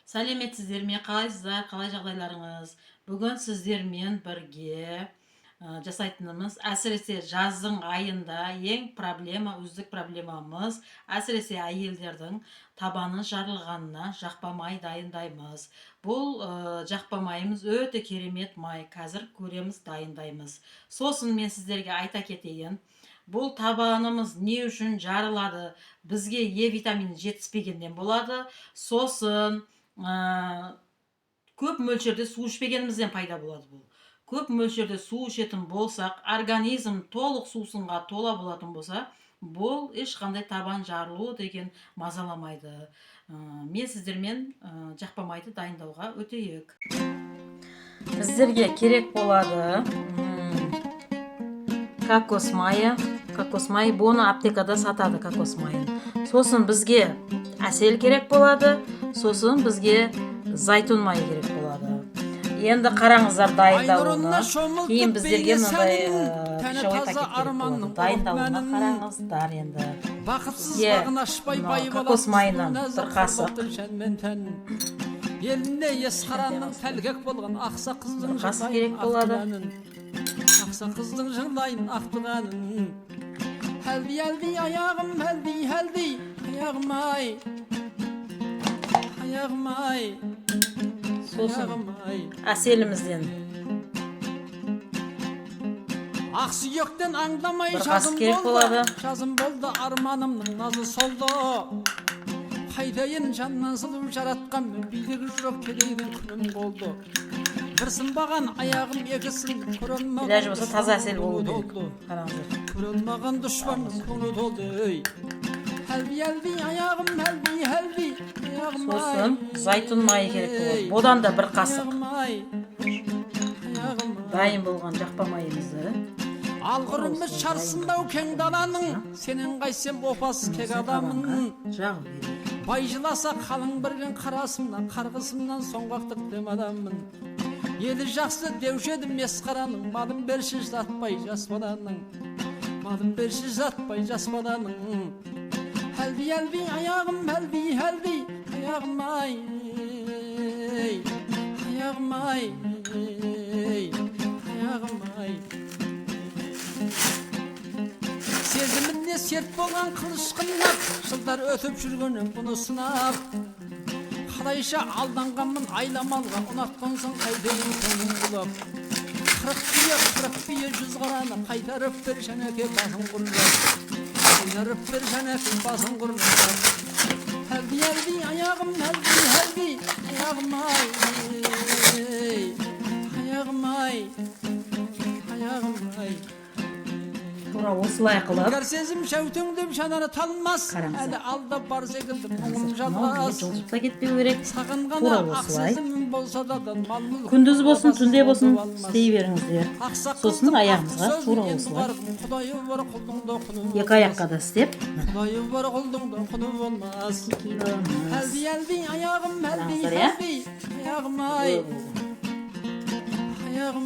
Сәлеметсіздер ме, қалайсыздар, қалай жағдайларыңыз? Бүгін сіздермен бірге жасайтынымыз, әсіресе жаздың айында үздік проблемамыз, әсіресе әйелдердің табаны жарылғанына жақпа май дайындаймыз. Бұл жақпа майымыз өте керемет май, қазір көреміз, дайындаймыз. Сосын мен сіздерге айта кетейін. Бұл табанымыз не үшін жарылады? Бізге Е витамині жетіспегенден болады. Сосын көп мөлшерде су ішпегенімізден пайда болады бұл. Көп мөлшерде су ішетін болсақ, организм толық сусынға тола болатын болса, бұл ешқандай табан жарылу деген мазаламайды. Мен сіздермен жақпа майды дайындауға өтейік. Біздерге керек болады кокос майы. Кокос майы, бұны аптекада сатады, кокос майын. Сосын бізге әсел керек болады. Сосын бізге зайтун майы керек болады. Енді қараңыздар дайындауына. Кейін біздерге мынандай пищевой пакет керек болады. Дайындауына қараңыздар енді. Бізге кокос майынан бір қасық. Бір қасық керек болады. Ақса қыздың жырлайын ақтығанын. Әлди, аяғым, әлди, аяғым ай. Аяғым-ай, сосын әселімізден ақсүйектен аңдамай бір қасық керек болады. Жазым болды арманымның назы солды. Қайтайын жаннан сұлу жаратқан билігі жоқ кедейдің күнім болды. Бір сынбаған аяғым екісін иләжі болса таза әсел болу керек. Көрінмаған дұшпанның көңі толды. Әлди, аяғым, әлди. Сосын зайтун майы керек болады. Бодан да бір қасық. Дайын болған жақпа майымызды. Алғырымыз шарсындау кең даланың, сенен қайсем опасыз кек адамын. Бай жыласа қалың бірген қарасымнан, қарғысымнан соңғақтық дем адамын. Елі жақсы деушедім месқараның, малым берші жатпай жас баланың. Малым берші жатпай жас баланың. Әлди, аяғым, әлди, аяғым ай. Аяғым ай, аяғым ай. Сезіміне серт болған қылыш қынап, жылдар өтіп жүргенім бұны сынап. Қалайша алданғанмын айламалға, ұнатқан соң қайтайын көңім бұлап. Қырық бие жүз қараны қайтарып бір жәнеке басын құрылап. Қайтарып бір жәнеке басын құрылап. Әлди, аяғым, әлди, аяғым ай. Аяғым ай, аяғым ай. Тура осылай қылып. Әгер сезім шәутің деп жанары талмас, әлі алда бар секілді мұңым жалғас. Жылжыпта кетпеу керек. Тура осылай. Күндіз болсын, түнде болсын істей беріңіздер. Сосын аяғымызға тура осылай. Екі аяққа да істеп. Құдайы бар құлдыңда құны болмас. Әлди, аяғым, әлди, аяғым ай. Аяғым